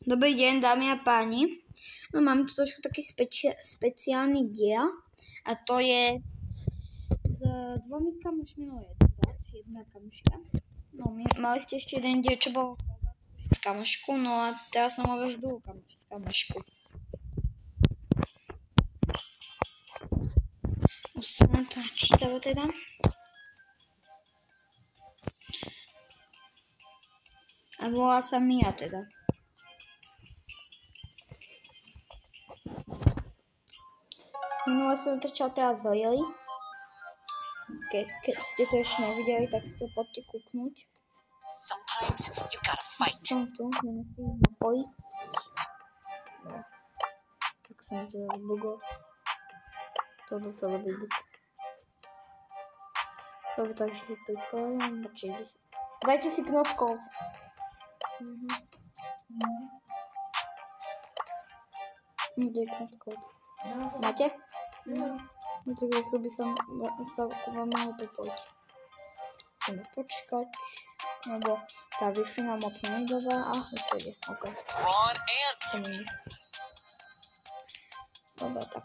Dobrý deň, dámy a páni. No mám tu trošku taký speciálny diel a to je s dvomi kamošmi, no jedna kamoška. No mali ste ešte jeden diel, čo bol s kamošku, no a teraz som mal už druhú kamošku. Už sa nám to čítalo teda. A volá sa Mia teda. Minule som točila teraz z Lily. Keď ste to ešte nevideli, tak si to poďte kúknuť. Som tu, nemusím napojiť. No. Tak som to zbugol. To docela vybuch. Dobre, takže pripojím. Dajte si knockov. Kde je knockov? Máte? No tak rýchlo by som sa vám mohol pripojiť. Musíme počkať, lebo tá Wi-Fi nám moc nie je dobrá. A už to ide, ok. Dobre, tak.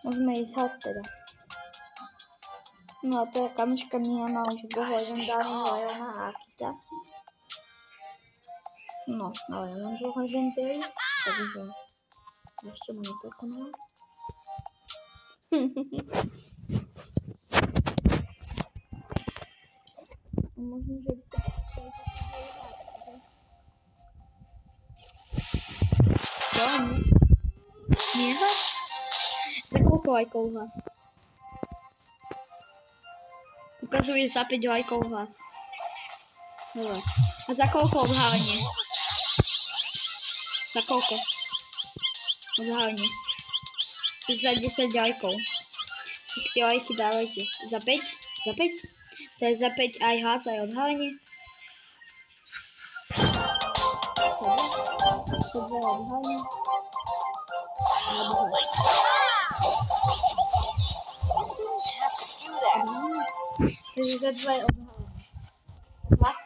Môžeme ísť hrať teda. No a teda kamoška Mia má už dlho legendárneho Liona a Akita. No, ale nemám dlho legendáry, takže ešte mu neprekonala. Možno, že by sa chceli nie? Za koľko lajkov hlas? Ukazuje za 5 lajkov hlas. Dobre. A za koľko odhálenie? Za koľko? Odhálenie. Za 10 lajkov. Tak tie lajky dávajte. Za 5? Za 5? To je za 5 aj hlas, aj odhálenie. To je odhálenie. Takže za 2 je odhálenie. Hlas?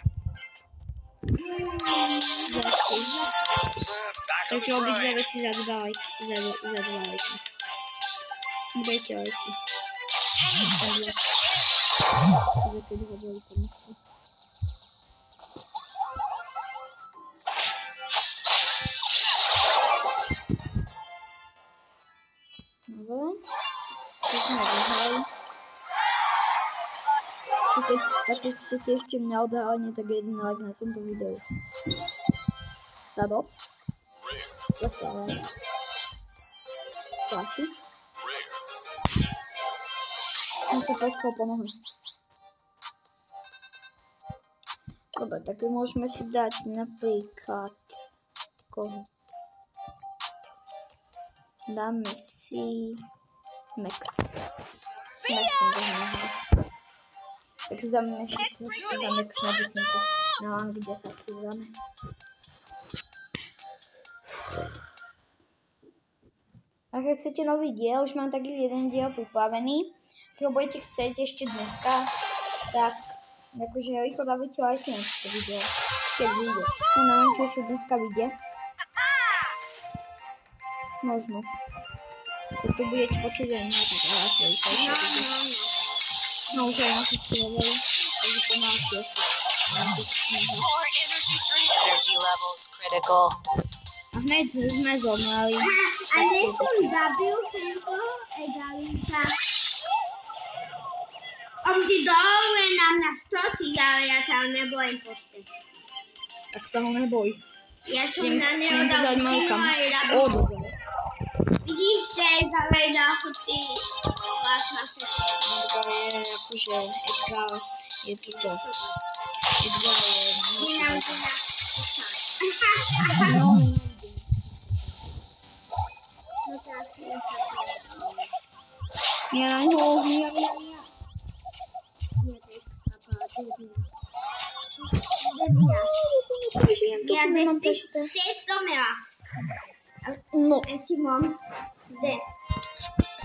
Takže obidve veci za 2 lajky. Za 2 lajky. Dajte lajky. Keď ho boli pomoci. Dobre. Teď sme odhali. A keď chcete ešte mňa odhalenie, tak jeden like na tomto videu. Sado. Zase ale. Flashy. Som sa poskol po nohu. Dobre, tak môžeme si dať napríklad koho. Dáme si Max. S Maxom dohneme. Tak si dáme ešte za Max na 10. Na rangu 10 si dáme. A keď chcete nový diel, už mám taký jeden diel pripravený. Keď ho budete chcieť ešte dneska, tak akože rýchlo dávajte lajky na toto video. Keď vyjde. No neviem, čo ešte dneska vyjde. Možno. Keď tu budete počuť aj mňa, tak asi rýchlejšie vyjde. No už aj na všetky levely, takže pomáhajte ešte. A hneď sme zomreli. A než som zabil tento egalita. On ti doluje nám na 100, ale ja sa ho nebojím pošte. Tak sa ho neboj. Ja som na neho dal dobre. Vidíš, že je zavejda ako ty. Máš na všetko. Edgar je akože, Edgar je toto. Edgar je... Ja na ňo, Mia. Tiež to mela. No. Si mám. Kde?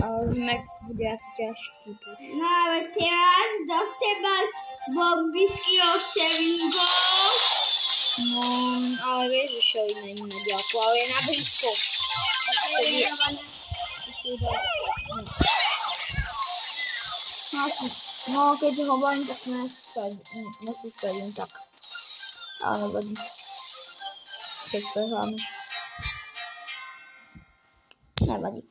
Ale Max bude asi ťažký. No ale teraz do teba bombický oštevínkov. No, ale vieš, že čo iné na ďalku, ale je na blízko. No, keď hovorím, tak nesústredím tak. Ale nevadí. Keď prehráme. Nevadí.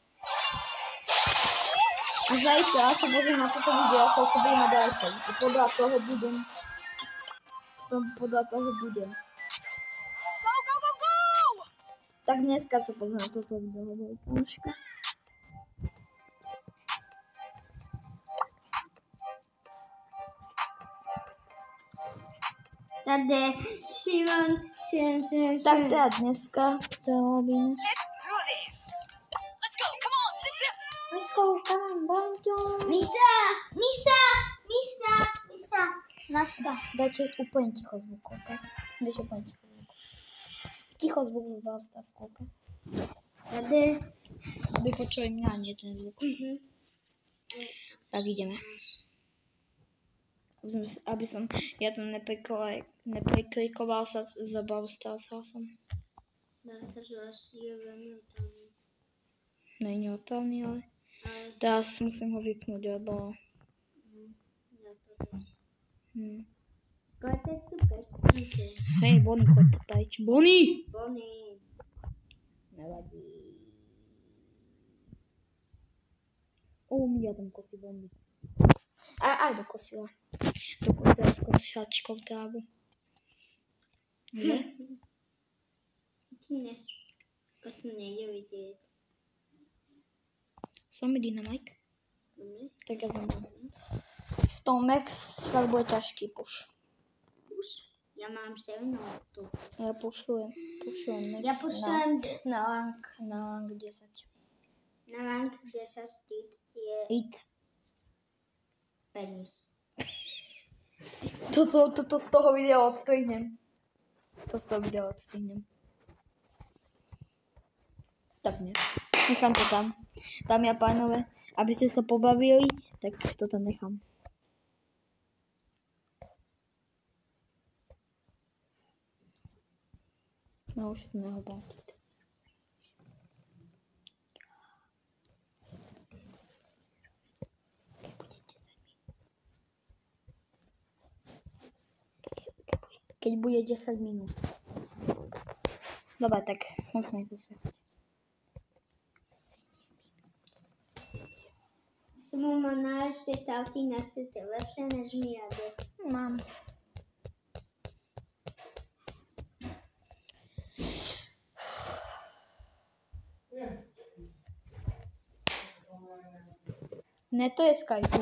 A zajtra sa pozriem na toto video, koľko budeme ďaleko. A podľa toho budem. Tak dneska sa pozriem na toto video, hovorí kamoška. Tady, Simon. Tak teda dneska to robíme. Let's go, come on, Bonťo. Misa. Naška. Dajte úplne ticho zvuk, ok? Dajte úplne ticho zvuk. Ticho zvuk v Bravsta skôlka. Tady. Aby počuli mňa, nie ten zvuk. Tak ideme. Aby som, ja to nepreklikoval sa za Bravsta som. Není otávny, ale teraz musím ho vypnúť, lebo... Hej, Bonnie, choď preč. Bonnie! Nevadí. Ja tam kosí Bonnie. Aj do kosila. Do kosila s kosiačkou trávu. Ne? To nejde vidět. Som idí na mic. Tak ja zamám. 100 max fakt bude ťažký push. Já mám silnou tu. Ja pushujem max. Já pushujem na rank 10. na rank 10 je 8. peníz. Toto z toho videa odstrihnem. Tak nie. Nechám to tam. Dámy a pánové, aby ste sa pobavili, tak to tam nechám. No už to nehodám. Keď bude 10 minút. Dobre, tak môžeme zase. Simon má najlepšie stavci na svete, lepšie než my jade. Mám. Ne, to je Skype.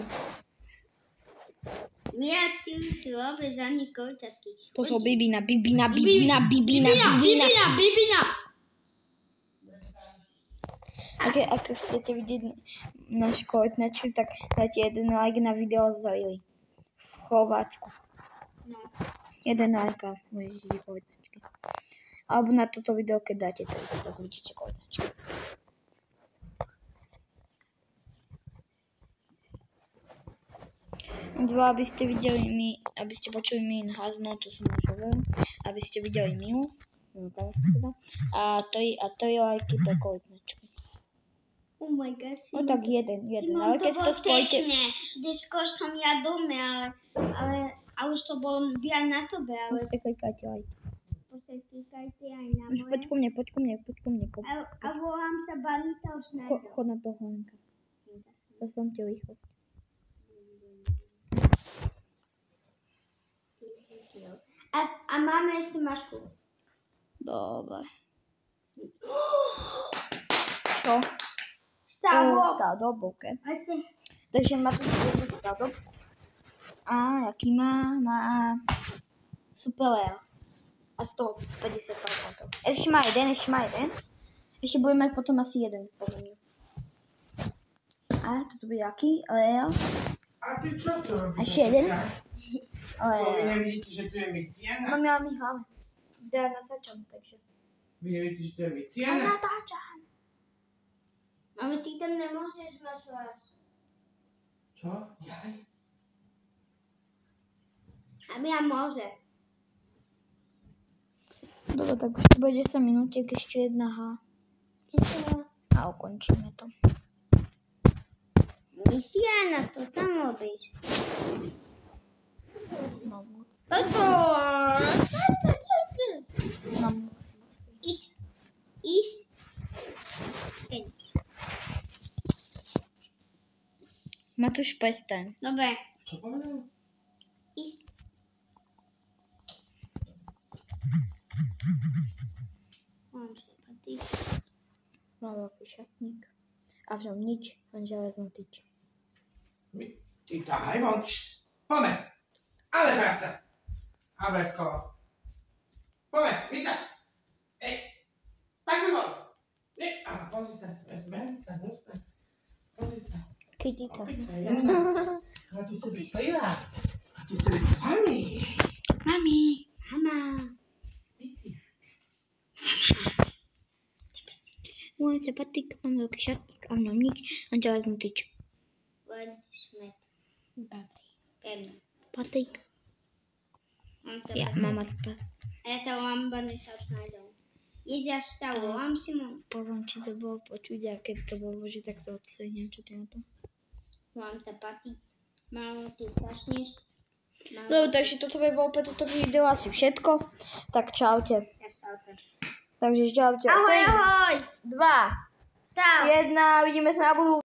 Ja ty už robíš ani koľčasky. Pozor, Bibina. Ak chcete vidieť náš koľtnačky, tak dajte jeden like na video z Lily v Chorvátsku. No. Jeden like a môžete koľtnačky. Alebo na toto video, keď dáte, tak uvidíte koľtnačky. Dva, aby ste videli aby ste počuli mi hlas, no to som už hovoril, aby ste videli Miu, a tri lajky pre koľtnačky. Oh my god. No tak jeden, ale keď to spojíte... Skôr som ja dome, ale už to bolo viac na tobe, ale... Musíte klikajte lajky. Klikajte aj na Už moje. poď ku mne. A volám sa Banita už nájdem. Chod na toho Lenka. To som ti rýchlosť. A máme ešte mašku. Dobre. Čo? Stádob, ok. Takže má to jeden stádob. A jaký má? Má Super a 150 %. Ešte má jeden. Ešte bude mať potom asi jeden. A toto bude aký? Leo. A ty čo to robíš? A ešte jeden. Vy nevidíte, že tu je Miciana? Mám ja my hlavne. Ja natáčam, takže. Vy nevidíte, že tu je Miciana? Natáčam. Mami, ty tam nemôžeš mašovať. Čo? Jaj? A ja môže. Dobre, tak už to bude 10 minútiek, ešte jedna a ukončíme to. Misia na to tam robíš. No moc. Toto! No moc. Ísť. Matúš, prestaň. Dobre. Čo povedal? Ísť. Mám sympatii. Mám veľký šatník. A v ňom nič, len železný tyč. Ty tahaj von. Poďme. Ale práca. A breskolo. Poďme, Mica. Ej. Tak by bol. Nie, a pozri sa, smernica, hnusná. Pozri sa. Kytica. Opica jedna. A tu chce byť plivac. A tu chce byť mami. Mami. Mama. Mici. Môj zapatík, mám veľký šatník a v ňom nič, len železný tyč. Len smet. Pevne. Patík. Mám to Ja, patík. mama to A ja to mám banešta už najdem. Jedia štavu, mám Simon. Pozriem, či to bolo počuť a keď to bolo, že tak to odstredím, čo ty na to. Mám to patík. Mám tu kašníš. Dobre, takže toto by bolo pre toto video asi všetko. Tak čaute. Takže čaute. Ahoj, ahoj. 2, Čau. 1, vidíme sa na budúce.